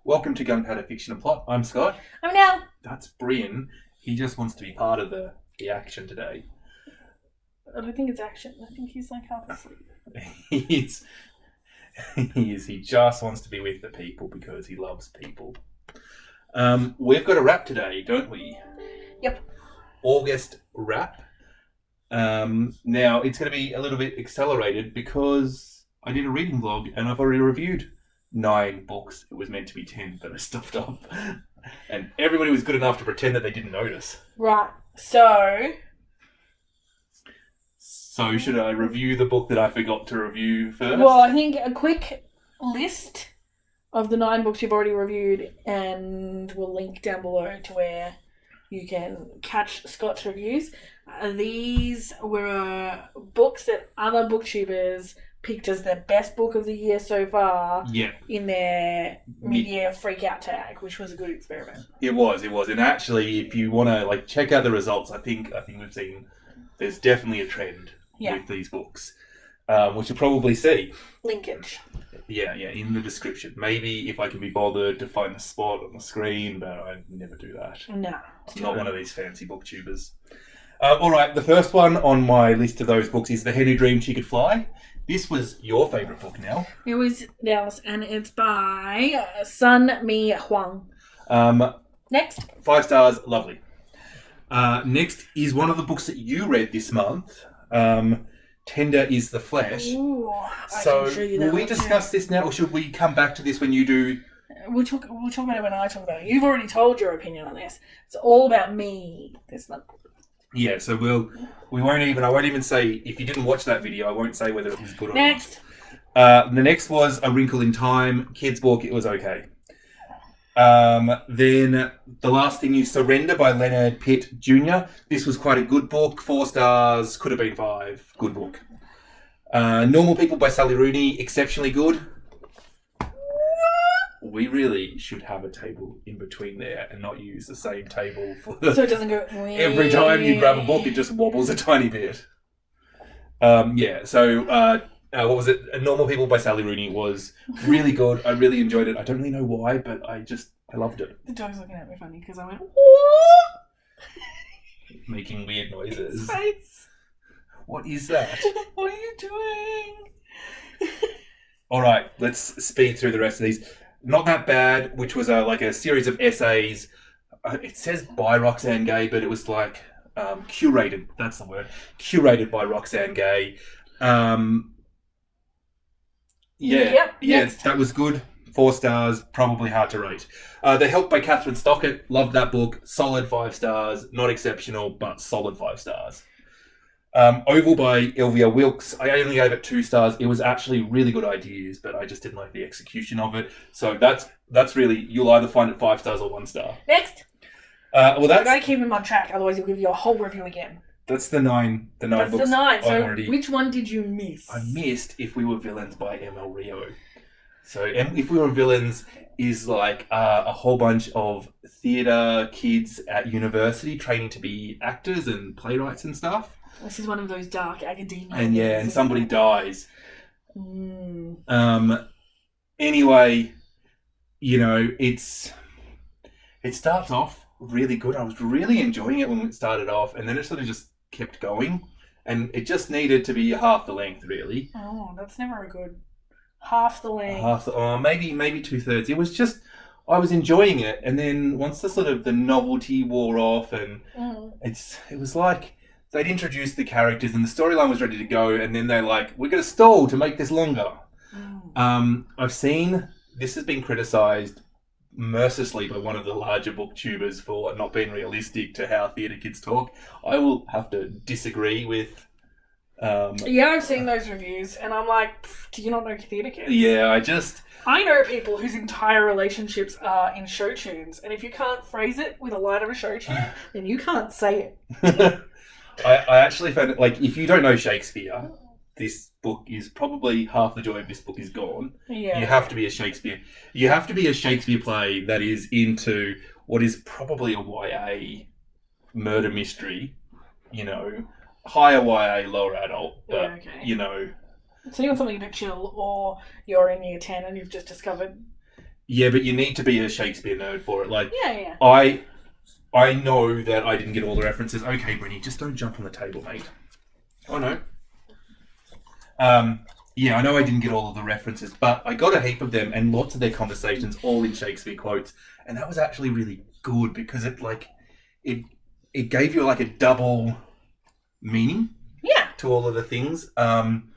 Welcome to Gunpowder, Fiction and Plot. I'm Scott. I'm Nelle. That's Brian. He just wants to be part of the action today. I don't think it's action. I think he's like half asleep. He is. He just wants to be with the people because he loves people. We've got a wrap today, don't we? Yep. August wrap. Now, it's going to be a little bit accelerated because I did a reading vlog and I've already reviewed 9 books. It was meant to be 10, but I stuffed up. And everybody was good enough to pretend that they didn't notice. Right. So should I review the book that I forgot to review first? Well, I think a quick list of the 9 books you've already reviewed, and we'll link down below to where you can catch Scott's reviews. These were books that other booktubers picked as their best book of the year so far. Yeah. In their mid-year freak out tag, which was a good experiment. It was. And actually, if you want to check out the results, I think we've seen there's definitely a trend with these books, which you'll probably see. Linkage. Yeah, in the description. Maybe if I can be bothered to find the spot on the screen, but I never do that. No. I'm not one of these fancy booktubers. All right, the first one on my list of those books is The Hen Who Dreamed She Could Fly. This was your favourite book, Nelle. It was Nelle's, and it's by Sun Mi Huang. Next. 5 stars, lovely. Next is one of the books that you read this month. Tender is the Flesh. Ooh, so will we discuss this now, or should we come back to this when you do? We'll talk about it when I talk about it. You've already told your opinion on this. It's all about me this month. Yeah, so I won't even say, if you didn't watch that video, I won't say whether it was good or not. The next was A Wrinkle in Time, kids book. It was okay. Then the last thing is Surrender by Leonard Pitt Jr. This was quite a good book. 4 stars, could have been 5. Good book. Normal People by Sally Rooney, exceptionally good. We really should have a table in between there and not use the same table for so it doesn't go every time you grab a book, it just wobbles a tiny bit. What was it? Normal People by Sally Rooney was really good. I really enjoyed it. I don't really know why, but I loved it. The dog's looking at me funny because I went, what? Making weird noises. Face. What is that? What are you doing? All right, let's speed through the rest of these. Not That Bad, which was a series of essays. It says by Roxane Gay, but it was curated. That's the word. Curated by Roxane Gay. That was good. 4 stars, probably hard to rate. The Help by Catherine Stockett, loved that book. Solid 5 stars, not exceptional, but solid 5 stars. Oval by Elvia Wilkes, I only gave it 2 stars. It was actually really good ideas, but I just didn't like the execution of it. So that's really, you'll either find it 5 stars or 1 star. Next. I've got to keep him on track, otherwise he'll give you a whole review again. That's the 9 books. That's the 9. So which one did you miss? I missed If We Were Villains by M.L. Rio. So If We Were Villains is a whole bunch of theatre kids at university training to be actors and playwrights and stuff. This is one of those dark academia. And somebody dies. Anyway, it starts off really good. I was really enjoying it when it started off, and then it sort of just kept going, and it just needed to be half the length, really. Oh, that's never a good half the length. Maybe 2/3. It was just, I was enjoying it, and then once the novelty wore off, and it was like they'd introduced the characters and the storyline was ready to go, and then they're like, we're going to stall to make this longer. I've seen this has been criticised mercilessly by one of the larger booktubers for not being realistic to how theatre kids talk. I will have to disagree with... I've seen those reviews, and I'm like, do you not know theatre kids? Yeah, I know people whose entire relationships are in show tunes, and if you can't phrase it with a line of a show tune, then you can't say it. I actually found it, if you don't know Shakespeare, this book is probably half the joy of this book is gone. Yeah. You have to be a Shakespeare play that is into what is probably a YA murder mystery, higher YA, lower adult, but, So you want something a bit chill, or you're in year 10 and you've just discovered... Yeah, but you need to be a Shakespeare nerd for it. Like, Yeah. I know that I didn't get all the references. Okay, Brinny, just don't jump on the table, mate. Oh, no. Yeah, I know I didn't get all of the references, but I got a heap of them and lots of their conversations all in Shakespeare quotes. And that was actually really good because it gave you like a double meaning to all of the things. And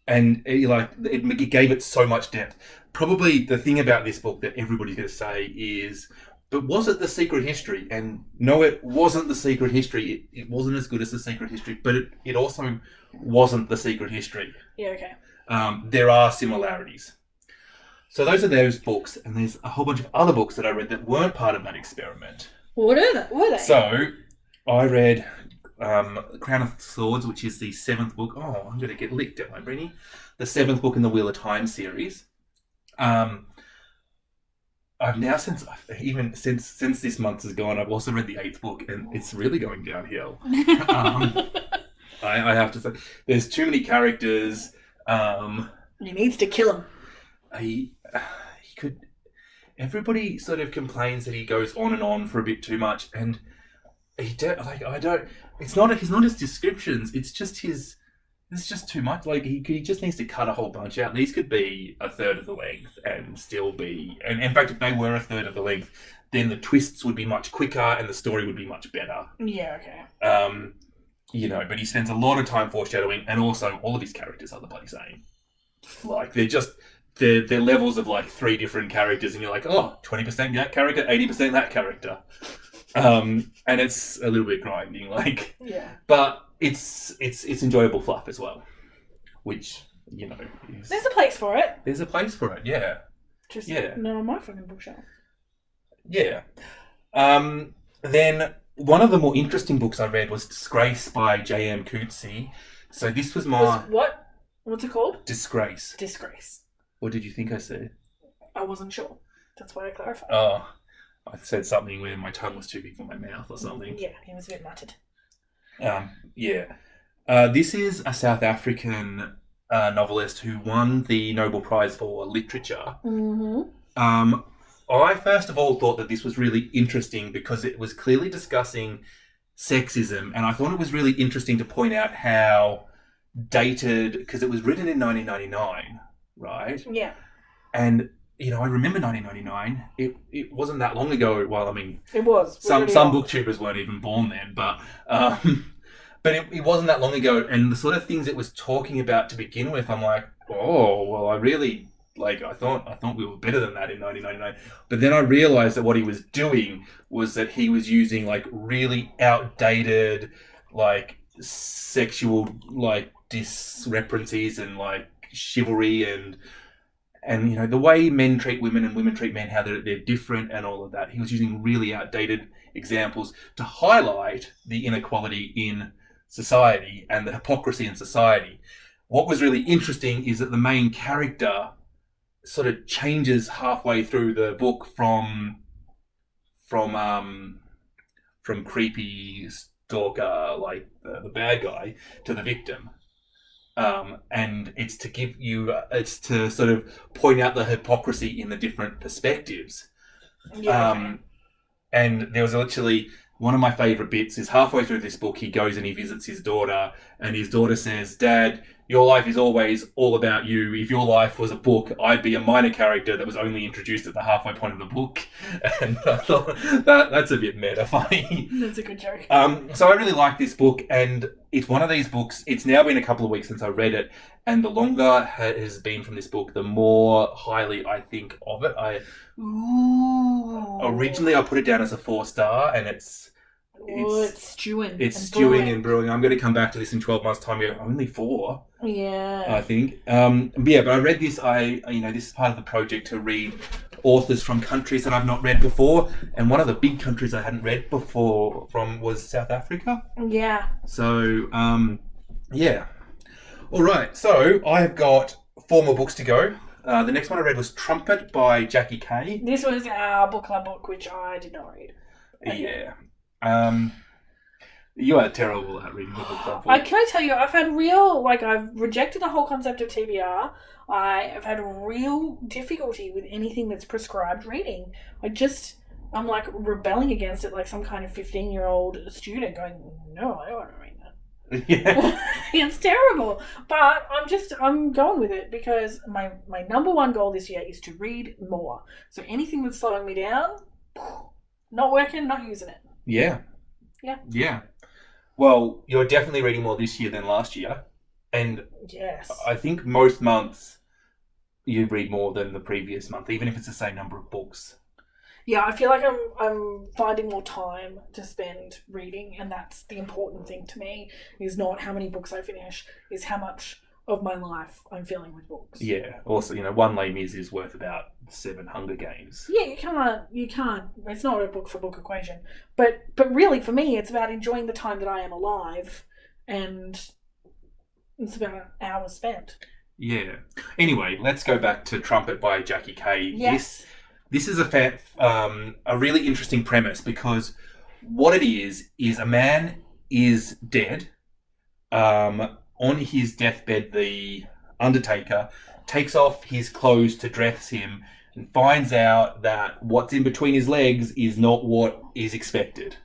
it gave it so much depth. Probably the thing about this book that everybody's going to say is, but was it The Secret History? And no, it wasn't The Secret History. It wasn't as good as The Secret History, but it also wasn't The Secret History. Yeah, okay. There are similarities. So those are those books, and there's a whole bunch of other books that I read that weren't part of that experiment. What were they? So I read Crown of Swords, which is the 7th book. Oh, I'm going to get licked, am I, Brenny? The 7th book in the Wheel of Time series. I've now since this month has gone, I've also read the 8th book, and it's really going downhill. I have to say, there's too many characters. He needs to kill him. He could. Everybody sort of complains that he goes on and on for a bit too much, and it's not his descriptions. It's just his. It's just too much. Like he just needs to cut a whole bunch out. These could be a third of the length and still be. And in fact, if they were a third of the length, then the twists would be much quicker and the story would be much better. Yeah. Okay. But he spends a lot of time foreshadowing, and also all of his characters are the bloody same. Like they're levels of like 3 different characters, and you're like, oh, 20% that character, 80% that character. And it's a little bit grinding, like. Yeah. But it's enjoyable fluff as well, which is. There's a place for it. There's a place for it, yeah. Just not on my fucking bookshelf. Yeah. Then one of the more interesting books I read was Disgrace by J.M. Coetzee. So this was my... What? What's it called? Disgrace. Disgrace. What did you think I said? I wasn't sure. That's why I clarified. Oh, I said something where my tongue was too big for my mouth or something. Yeah, he was a bit muttered. This is a South African novelist who won the Nobel Prize for Literature. Mm-hmm. I first of all thought that this was really interesting because it was clearly discussing sexism, and I thought it was really interesting to point out how dated, because it was written in 1999, right? Yeah. And I remember 1999. It wasn't that long ago. Well, I mean, it was. Some booktubers weren't even born then, but it wasn't that long ago. And the sort of things it was talking about to begin with, I'm like, oh, well, I really I thought we were better than that in 1999. But then I realized that what he was doing was that he was using like really outdated like sexual like discrepancies and like chivalry and the way men treat women and women treat men, how they're different and all of that. He was using really outdated examples to highlight the inequality in society and the hypocrisy in society. What was really interesting is that the main character sort of changes halfway through the book from creepy stalker, like the bad guy, to the victim. And it's to sort of point out the hypocrisy in the different perspectives. Yeah. And there was literally one of my favourite bits is halfway through this book, he goes and he visits his daughter, and his daughter says, "Dad, your life is always all about you. If your life was a book, I'd be a minor character that was only introduced at the halfway point of the book." And I thought that's a bit meta funny. That's a good joke. So I really like this book, and it's one of these books. It's now been a couple of weeks since I read it, and the longer it has been from this book, the more highly I think of it. Originally I put it down as a 4-star, and it's stewing. It's stewing and brewing. I'm going to come back to this in 12 months' time. Only 4. Yeah. I think. But I read this. This is part of the project to read authors from countries that I've not read before. And one of the big countries I hadn't read before was South Africa. Yeah. So, yeah. All right. So I have got 4 more books to go. The next one I read was Trumpet by Jackie Kay. This was our book club book, which I did not read. Yeah. You are terrible at reading the book club. Can I tell you, I've had I've rejected the whole concept of TBR. I have had real difficulty with anything that's prescribed reading. I'm like rebelling against it like some kind of 15-year-old student going, no, I don't want to read that. Yeah. It's terrible. But I'm going with it because my number one goal this year is to read more. So anything that's slowing me down, not working, not using it. Yeah. Yeah. Yeah. Well, you're definitely reading more this year than last year. And yes, I think most months you read more than the previous month, even if it's the same number of books. Yeah, I feel like I'm finding more time to spend reading, and that's the important thing to me, is not how many books I finish, is how much of my life I'm filling with books. Yeah. Also, one Les Mis is worth about 7 Hunger Games. Yeah, you can't. It's not a book for book equation. But really, for me, it's about enjoying the time that I am alive, and it's about hours spent. Yeah. Anyway, let's go back to Trumpet by Jackie Kay. Yes. This is a really interesting premise, because what it is a man is dead. On his deathbed, the undertaker takes off his clothes to dress him and finds out that what's in between his legs is not what is expected,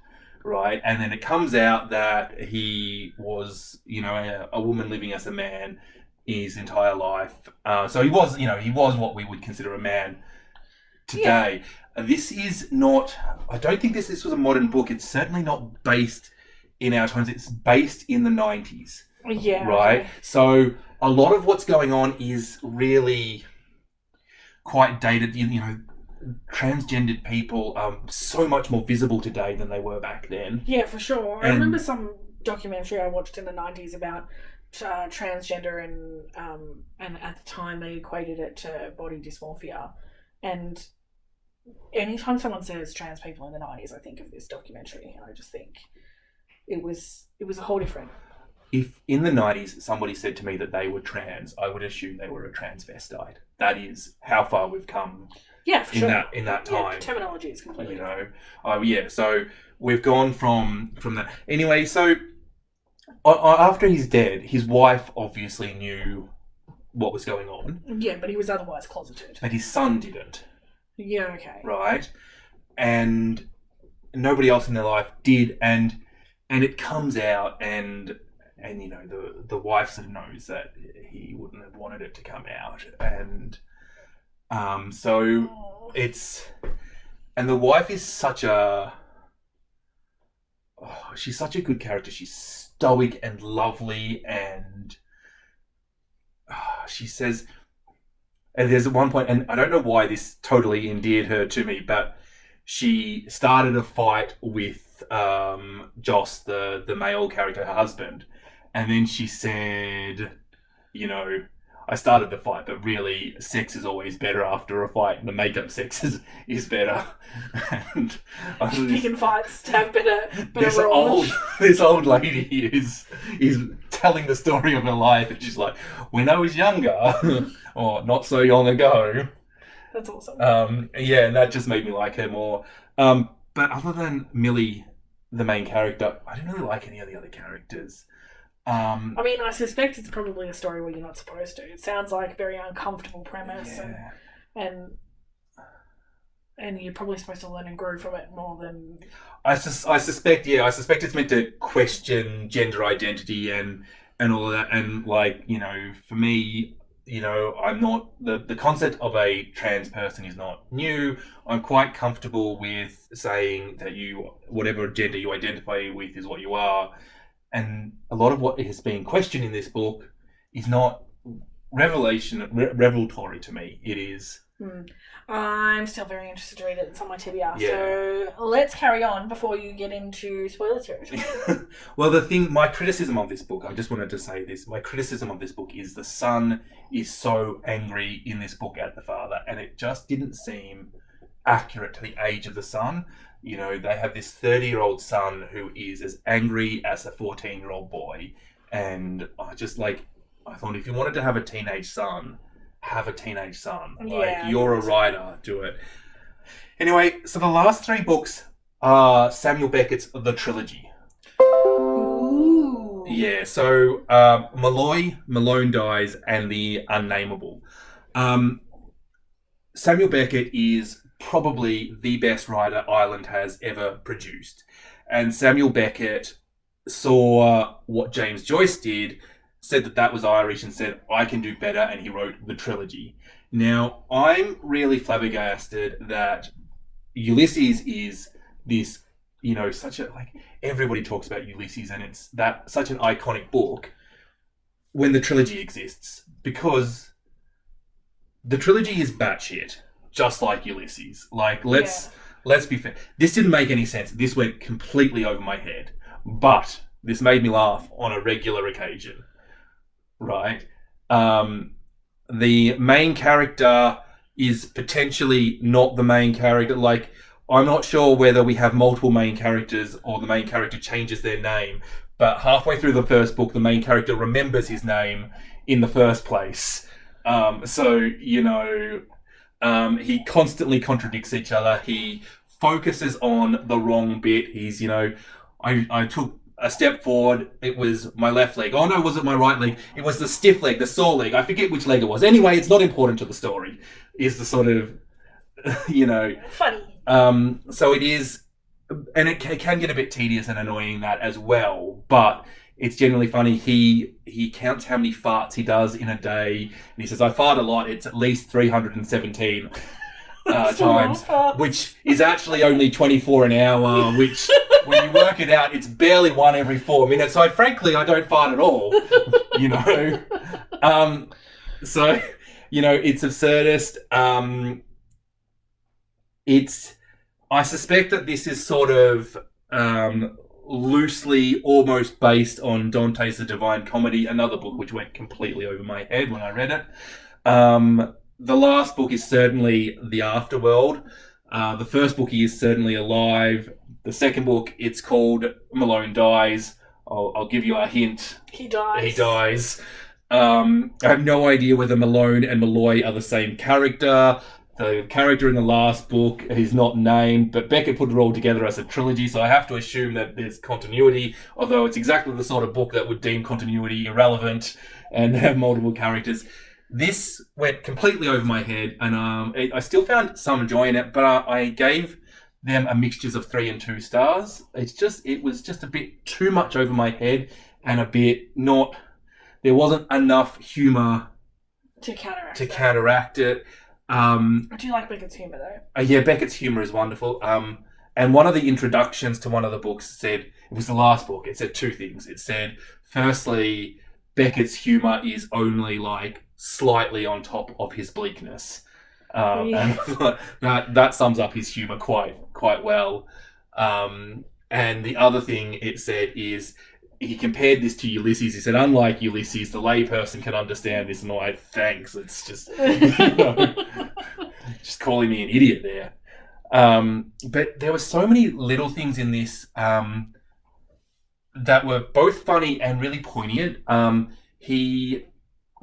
right? And then it comes out that he was, a woman living as a man his entire life. So he was what we would consider a man today. Yeah. This is not, I don't think this was a modern book. It's certainly not based in our times. It's based in the 90s. Yeah. Right? Okay. So a lot of what's going on is really quite dated. Transgendered people are so much more visible today than they were back then. Yeah, for sure. I remember some documentary I watched in the 90s about transgender, and at the time they equated it to body dysmorphia. And anytime someone says trans people in the 90s, I think of this documentary, and I just think it was a whole different. If in the 90s somebody said to me that they were trans, I would assume they were a transvestite. That is how far we've come. Yeah, for sure. In that time. Yeah, terminology is completely different. So we've gone from that. Anyway, so after he's dead, his wife obviously knew what was going on. Yeah, but he was otherwise closeted. But his son didn't. Yeah, okay. Right? And nobody else in their life did, and it comes out, and the wife sort of knows that he wouldn't have wanted it to come out, and and the wife is she's such a good character. She's stoic and lovely, and she says, and there's one point, and I don't know why this totally endeared her to me, but she started a fight with Joss, the male character, her husband, and then she said, I started the fight, but really sex is always better after a fight, and the makeup sex is better. And picking fights to have better this old lady is telling the story of her life, and she's like, when I was younger, or not so long ago. That's awesome. And that just made me like her more. But other than Millie, the main character, I didn't really like any of the other characters. I suspect it's probably a story where you're not supposed to. It sounds like a very uncomfortable premise, and you're probably supposed to learn and grow from it more than. I suspect it's meant to question gender identity and all of that, and for me, I'm not the concept of a trans person is not new. I'm quite comfortable with saying that whatever gender you identify with is what you are. And a lot of what has been questioned in this book is not revelatory to me. It is. I'm still very interested to read it. It's on my TBR. Yeah. So let's carry on before you get into spoiler territory. Well, my criticism of this book, I just wanted to say this. My criticism of this book is the son is so angry in this book at the father, and it just didn't seem accurate to the age of the son. They have this 30-year-old son who is as angry as a 14-year-old boy. And I thought, if you wanted to have a teenage son, have a teenage son. You're a writer, do it. Anyway, so the last 3 books are Samuel Beckett's The Trilogy. Yeah, so Malone dies, and the Unnameable. Samuel Beckett is probably the best writer Ireland has ever produced. And Samuel Beckett saw what James Joyce did, said that was Irish, and said, I can do better, and he wrote the trilogy. Now, I'm really flabbergasted that Ulysses is this, such a, everybody talks about Ulysses, and it's such an iconic book when the trilogy exists, because the trilogy is batshit, just like Ulysses. Let's be fair. This didn't make any sense. This went completely over my head, but this made me laugh on a regular occasion, right? The main character is potentially not the main character. I'm not sure whether we have multiple main characters or the main character changes their name, but halfway through the first book, the main character remembers his name in the first place. He constantly contradicts each other. He focuses on the wrong bit. He's, I took a step forward. It was my left leg. Oh no, was it my right leg? It was the stiff leg, the sore leg. I forget which leg it was. Anyway, it's not important to the story. Is the sort of, funny. So it is, and it can get a bit tedious and annoying that as well, but it's generally funny. He counts how many farts he does in a day, and he says, I fart a lot. It's at least 317 times, which is actually only 24 an hour, which when you work it out, it's barely 1 every 4 minutes. So frankly, I don't fart at all, So, it's absurdist. I suspect that this is sort of loosely almost based on Dante's The Divine Comedy, another book which went completely over my head when I read it. The last book is certainly The Afterworld. The first book, he is certainly alive. The second book, it's called Malone Dies. I'll give you a hint. He dies. I have no idea whether Malone and Malloy are the same character. The character in the last book is not named, but Beckett put it all together as a trilogy, so I have to assume that there's continuity, although it's exactly the sort of book that would deem continuity irrelevant and have multiple characters. This went completely over my head, and I still found some joy in it, but I gave them a mixtures of 3 and 2 stars. It was just a bit too much over my head, and a bit not... There wasn't enough humour to counteract it. I do like Beckett's humour, though. Yeah, Beckett's humour is wonderful. And one of the introductions to one of the books said, it was the last book, it said 2 things. It said, firstly, Beckett's humour is only slightly on top of his bleakness. And I thought that sums up his humour quite well. And the other thing it said is, he compared this to Ulysses. He said, unlike Ulysses, the layperson can understand this. And I'm like, thanks. It's just, just calling me an idiot there. But there were so many little things in this that were both funny and really poignant. He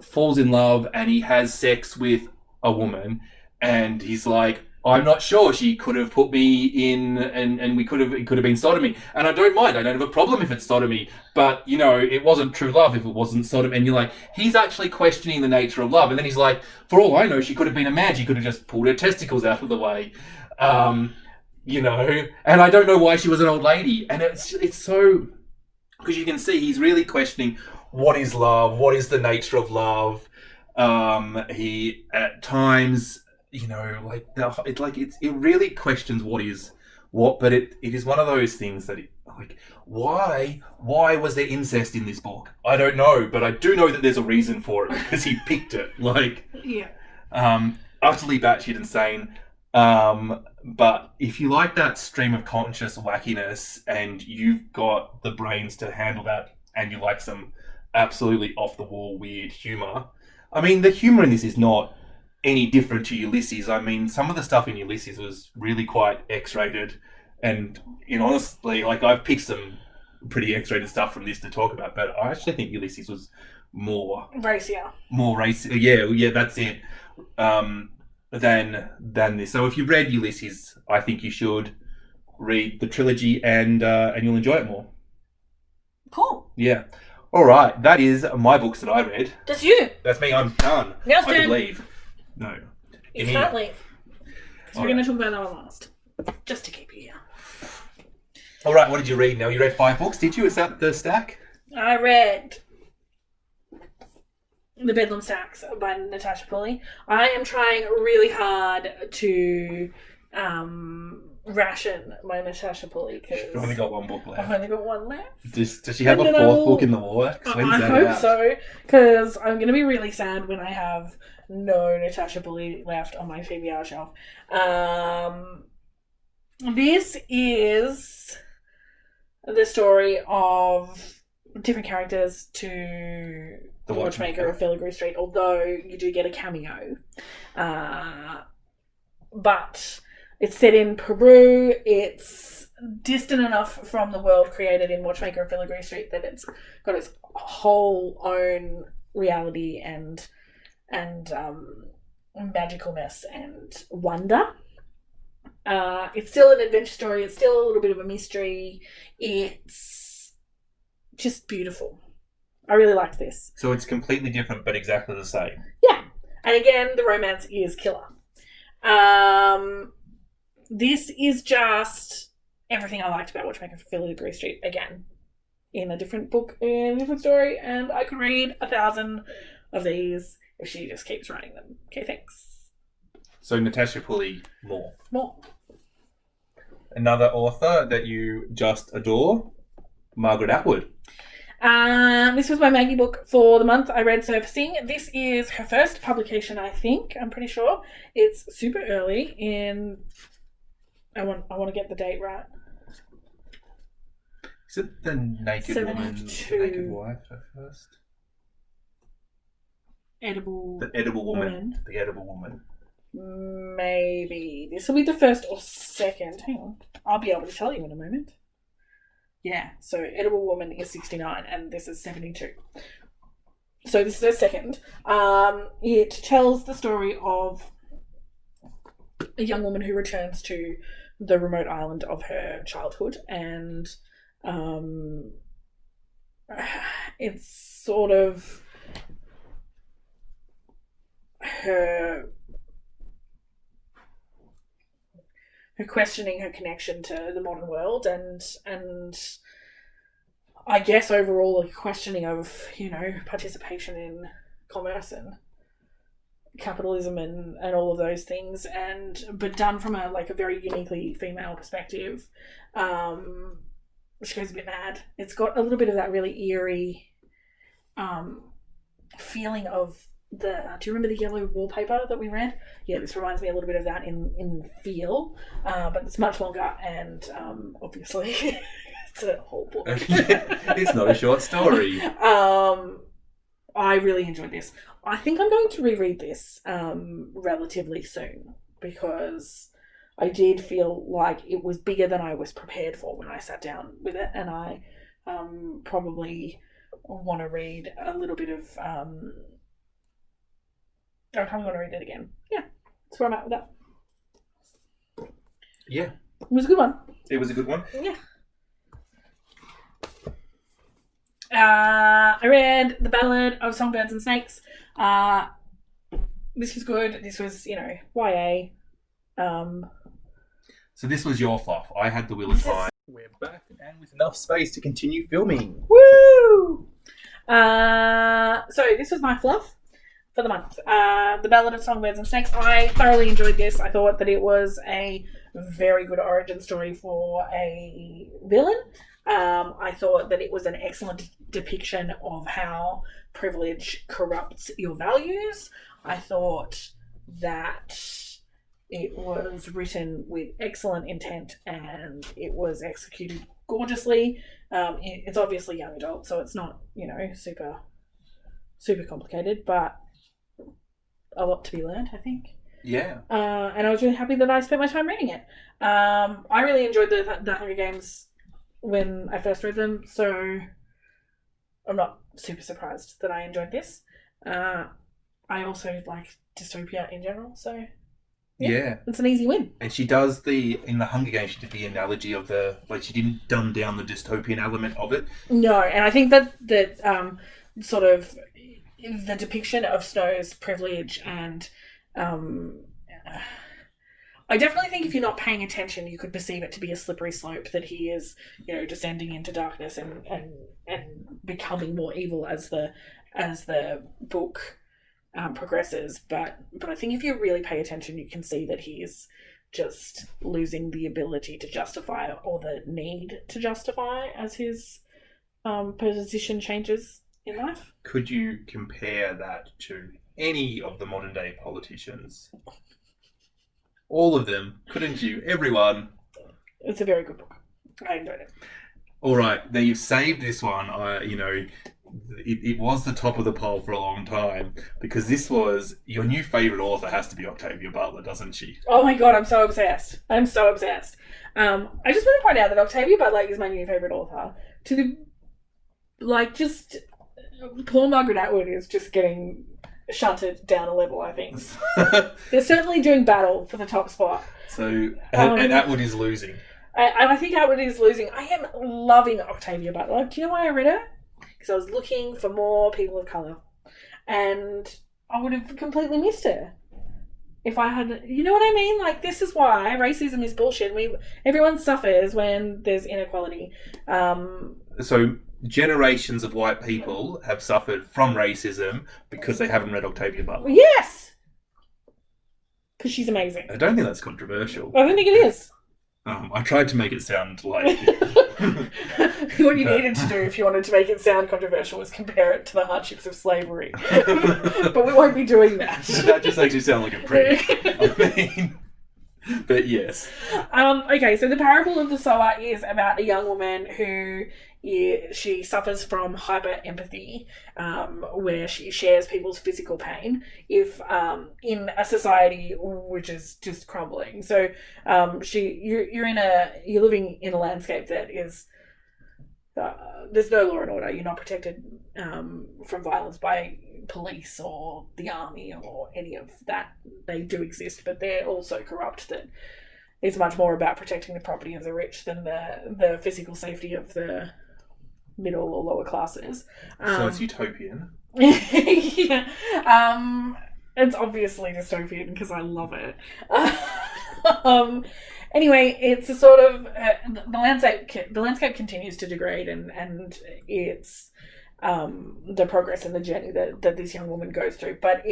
falls in love and he has sex with a woman, and he's like, I'm not sure. She could have put me in, and it could have been sodomy. And I don't mind. I don't have a problem if it's sodomy. But, it wasn't true love if it wasn't sodomy. And you're like, he's actually questioning the nature of love. And then he's like, for all I know, she could have been a man. She could have just pulled her testicles out of the way. And I don't know why she was an old lady. And it's so... Because you can see he's really questioning what is love, what is the nature of love. He, at times... it really questions what is what, but it is one of those things that why was there incest in this book? I don't know, but I do know that there's a reason for it because he picked it. Utterly batshit insane. But if you like that stream of conscious wackiness and you've got the brains to handle that, and you like some absolutely off the wall weird humor, I mean, the humor in this is not any different to Ulysses. I mean, some of the stuff in Ulysses was really quite X-rated, and honestly, I've picked some pretty X-rated stuff from this to talk about, but I actually think Ulysses was more racier. Yeah, that's it. Than this. So if you've read Ulysses, I think you should read the trilogy, and you'll enjoy it more. Cool. Yeah. All right, that is my books that I read. That's you. That's me. I'm done. Now it's I could done. leave. No. You can't leave. Because we're going to talk about that one last. Just to keep you here. All right, what did you read, Nell? You read 5 books, did you? Is that the stack? I read The Bedlam Stacks by Natasha Pulley. I am trying really hard to ration my Natasha Pulley because I've only got 1 book left. I've only got 1 left. Does she have a 4th book in the works? When's I that hope out? so, because I'm going to be really sad when I have no Natasha Pulley left on my TBR shelf. This is the story of different characters to the Watchmaker of Filigree Street, although you do get a cameo. But it's set in Peru. It's distant enough from the world created in Watchmaker of Filigree Street that it's got its whole own reality and magicalness and wonder. It's still an adventure story. It's still a little bit of a mystery. It's just beautiful. I really liked this. So it's completely different, but exactly the same. Yeah. And again, the romance is killer. This is just everything I liked about Watchmaker for Filigree Street again. In a different book, in a different story, and I could read 1,000 of these if she just keeps writing them. Okay, thanks. So Natasha Pulley, more. Another author that you just adore, Margaret Atwood. This was my Maggie book for the month. I read Surfacing. This is her first publication, I think. I'm pretty sure. It's super early in... I want to get the date right. Is it the Naked 72. Woman, the Naked Wife at first? The Edible Woman. The Edible Woman. Maybe. This will be the first or second. Hang on. I'll be able to tell you in a moment. Yeah, so Edible Woman is 69 and this is 72. So this is her second. It tells the story of a young woman who returns to the remote island of her childhood, and it's sort of her questioning her connection to the modern world, and I guess overall a questioning of, participation in commerce and capitalism and all of those things, but done from a very uniquely female perspective, which goes a bit mad. It's got a little bit of that really eerie feeling of do you remember the yellow wallpaper that we read? Yeah, this reminds me a little bit of that in feel, but it's much longer and obviously it's a whole book. It's not a short story. I really enjoyed this. I think I'm going to reread this relatively soon because I did feel like it was bigger than I was prepared for when I sat down with it, and I probably want to read a little bit of... I probably want to read it again. Yeah, that's where I'm at with that. Yeah. It was a good one. It was a good one? Yeah. I read The Ballad of Songbirds and Snakes. This was good. This was, YA. So this was your fluff. I had the Wheel of Time. We're back and with enough space to continue filming. Woo! So this was my fluff for the month. The Ballad of Songbirds and Snakes. I thoroughly enjoyed this. I thought that it was a very good origin story for a villain. I thought that it was an excellent depiction of how privilege corrupts your values. I thought that it was written with excellent intent and it was executed gorgeously. It's obviously young adult, so it's not, super, super complicated, but a lot to be learned, I think. Yeah. And I was really happy that I spent my time reading it. I really enjoyed the Hunger Games when I first read them, so I'm not super surprised that I enjoyed this. I also like dystopia in general, so Yeah. It's an easy win. And she does in the Hunger Games, she did the analogy of she didn't dumb down the dystopian element of it. No, and I think that sort of the depiction of Snow's privilege and I definitely think if you're not paying attention, you could perceive it to be a slippery slope that he is, descending into darkness and becoming more evil as the book progresses. But I think if you really pay attention, you can see that he is just losing the ability to justify or the need to justify as his position changes in life. Could you compare that to any of the modern day politicians? All of them, couldn't you? Everyone. It's a very good book. I enjoyed it. All right, now you've saved this one. It was the top of the poll for a long time because this was your new favourite author. Has to be Octavia Butler, doesn't she? Oh my god, I'm so obsessed. I just want to point out that Octavia Butler is my new favourite author. Poor Margaret Atwood is just getting shunted down a level, I think. They're certainly doing battle for the top spot. So, and Atwood is losing. And I think Atwood is losing. I am loving Octavia Butler. Do you know why I read her? Because I was looking for more people of colour. And I would have completely missed her if I had... You know what I mean? Like, this is why racism is bullshit. Everyone suffers when there's inequality. So... generations of white people have suffered from racism because they haven't read Octavia Butler. Yes! Because she's amazing. I don't think that's controversial. I don't think it is. I tried to make it sound like... What you needed to do if you wanted to make it sound controversial was compare it to the hardships of slavery. But we won't be doing that. That just makes you sound like a prick. I mean... But yes. Okay, so the parable of the sower is about a young woman who she suffers from hyper-empathy, where she shares people's physical pain if in a society which is just crumbling. So you're living in a landscape that is there's no law and order. You're not protected from violence by police or the army or any of that. They do exist, but they're also corrupt. That it's much more about protecting the property of the rich than the physical safety of the middle or lower classes. So it's utopian. Yeah. It's obviously dystopian because I love it. Anyway, it's a sort of the landscape continues to degrade, and it's the progress and the journey that this young woman goes through. But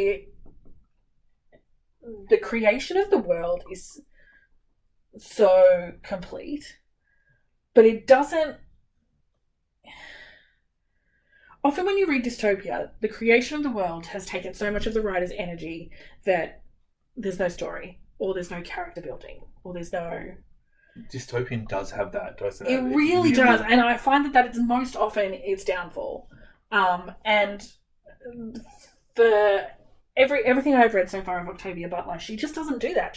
the creation of the world is so complete, but it doesn't. Often when you read dystopia, the creation of the world has taken so much of the writer's energy that there's no story, or there's no character building, or there's no... Dystopian does have that, doesn't it? It really does, and I find that is most often its downfall. And everything I've read so far of Octavia Butler, she just doesn't do that.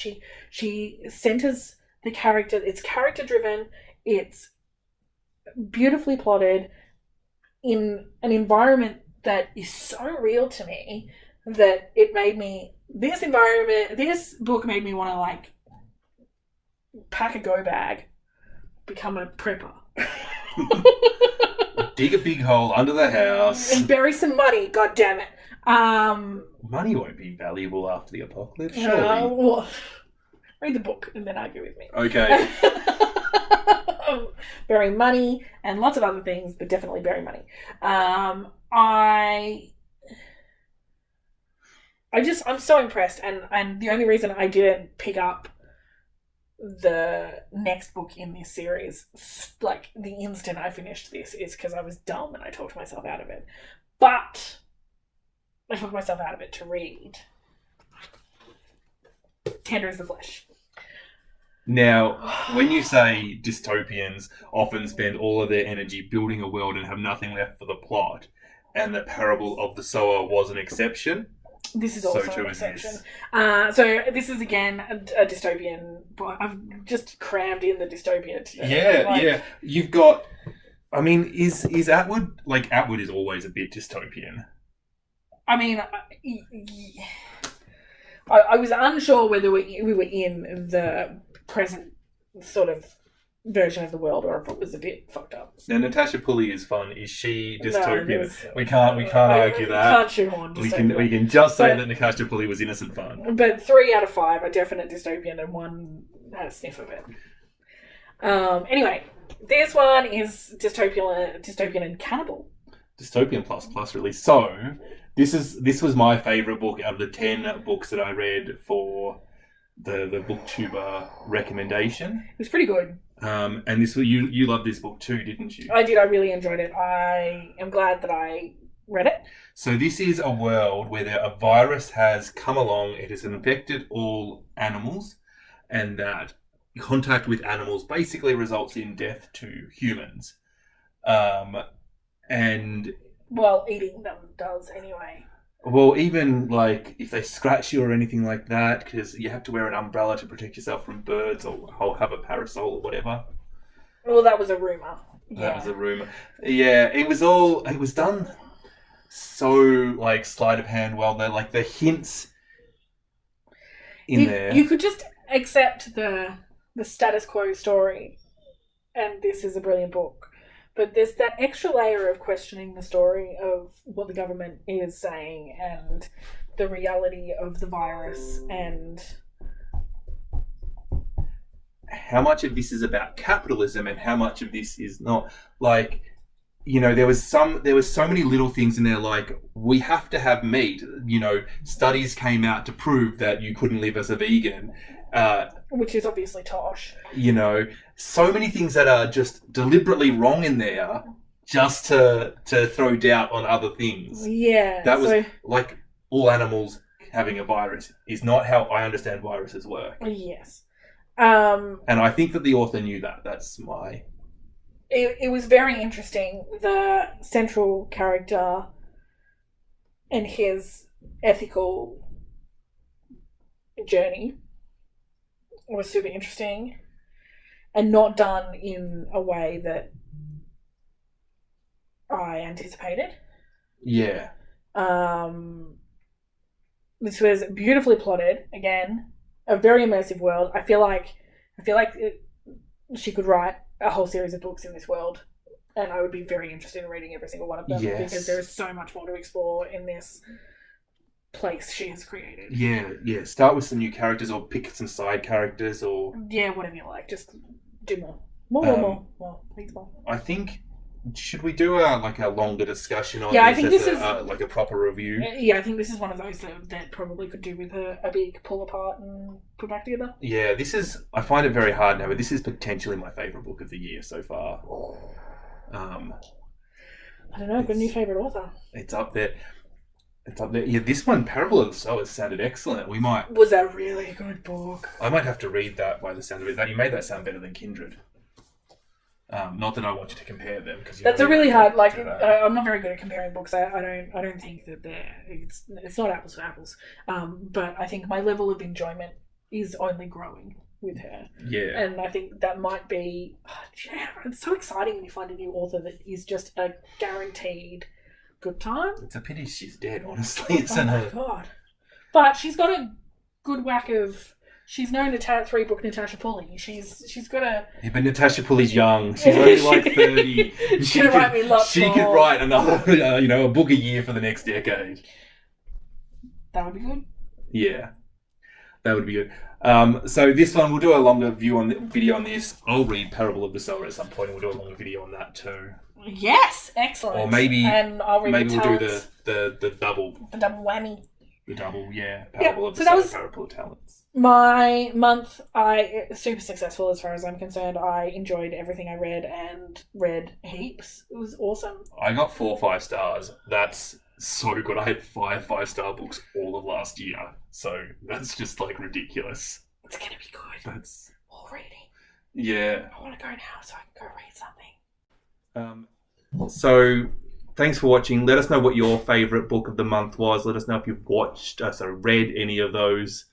She centers the character. It's character driven. It's beautifully plotted in an environment that is so real to me that it made me... This book made me want to, like, pack a go bag, become a prepper. Dig a big hole under the house. And bury some money, god damn it. Money won't be valuable after the apocalypse, surely. Read the book and then argue with me. Okay. Bury money and lots of other things, but definitely bury money. I'm so impressed, and the only reason I didn't pick up the next book in this series, like the instant I finished this, is because I was dumb and I talked myself out of it. But I talked myself out of it to read Tender is the Flesh. Now, when you say dystopians often spend all of their energy building a world and have nothing left for the plot, and the parable of the sower was an exception, this is also an exception. So this is again a dystopian book. I've just crammed in the dystopia today. Yeah. You've got... I mean, is Atwood... Like, Atwood is always a bit dystopian. I mean... I was unsure whether we were in the present sort of version of the world or if it was a bit fucked up. Now, Natasha Pulley is fun. Is she dystopian? No, we can't argue that. Can't shoehorn dystopian. We can just say that Natasha Pulley was innocent fun. But 3 out of 5 are definite dystopian, and 1 had a sniff of it. Anyway, this one is dystopian and cannibal. Dystopian plus release. So this was my favourite book out of the 10 books that I read for the booktuber recommendation. It was pretty good. And this you loved this book too, didn't you? I did. I really enjoyed it. I am glad that I read it. So this is a world where a virus has come along. It has infected all animals, and that contact with animals basically results in death to humans. And well, eating them does anyway. Well, even like if they scratch you or anything like that, because you have to wear an umbrella to protect yourself from birds or have a parasol or whatever. Well, that was a rumour. That was a rumour. Yeah, it was done so like sleight of hand well. They're like the hints in there. You could just accept the status quo story, and this is a brilliant book. But there's that extra layer of questioning the story of what the government is saying and the reality of the virus and how much of this is about capitalism and how much of this is not. Like, you know, there was so many little things in there, like we have to have meat. You know, studies came out to prove that you couldn't live as a vegan. Which is obviously tosh. You know, so many things that are just deliberately wrong in there just to throw doubt on other things. Yeah. That was like all animals having a virus is not how I understand viruses work. Yes. And I think that the author knew that. That's my... It was very interesting. The central character and his ethical journey was super interesting and not done in a way that I anticipated. Yeah. This was beautifully plotted. Again, a very immersive world. I feel like she could write a whole series of books in this world, and I would be very interested in reading every single one of them. Yes. Because there is so much more to explore in this place she has created. Yeah. Start with some new characters or pick some side characters or... Yeah, whatever you like. Just do more. More. Please more. I think... Should we do a longer discussion on this? I think this is like a proper review. Yeah, I think this is one of those that probably could do with a big pull apart and put back together. Yeah, I find it very hard now, but this is potentially my favourite book of the year so far. I don't know, got a new favourite author. It's up there. Yeah, this one, Parable of the Sower, sounded excellent. Was a really good book. I might have to read that by the sound of it. You made that sound better than Kindred. Not that I want you to compare them, because that's a really hard. I'm not very good at comparing books. I don't think that it's not apples to apples. But I think my level of enjoyment is only growing with her. Yeah, and I think that might be. It's so exciting when you find a new author that is just a guaranteed good time. It's a pity she's dead, honestly. Oh my god! But she's got a good whack of. She's known to 3-book Natasha Pulley. She's got a... Yeah, but Natasha Pulley's young. She's only like 30. She could write me lots more. She could write another, a book a year for the next decade. That would be good. Yeah, that would be good. So this one, we'll do a longer video on this. I'll read Parable of the Sower at some point, and we'll do a longer video on that too. Yes, excellent. Or maybe I'll read we'll do the double. The double whammy. The double, yeah. Parable of the Sower, Parable of Talents. My month, super successful as far as I'm concerned. I enjoyed everything I read and read heaps. It was awesome. I got 4 5-stars. That's so good. I had 5 5-star books all of last year. So that's just ridiculous. It's going to be good. That's all reading. Yeah. I want to go now so I can go read something. So thanks for watching. Let us know what your favourite book of the month was. Let us know if you've read any of those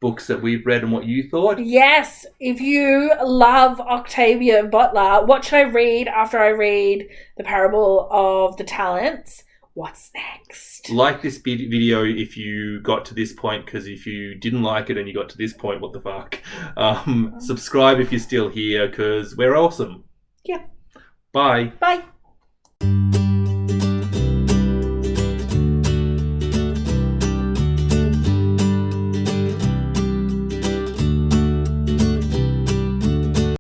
books that we've read and what you thought. Yes, if you love Octavia Butler, what should I read after I read The Parable of the Talents? what's next. Like this video if you got to this point, because if you didn't like it and you got to this point, what the fuck? Subscribe if you're still here, because we're awesome. Yeah. Bye. Bye.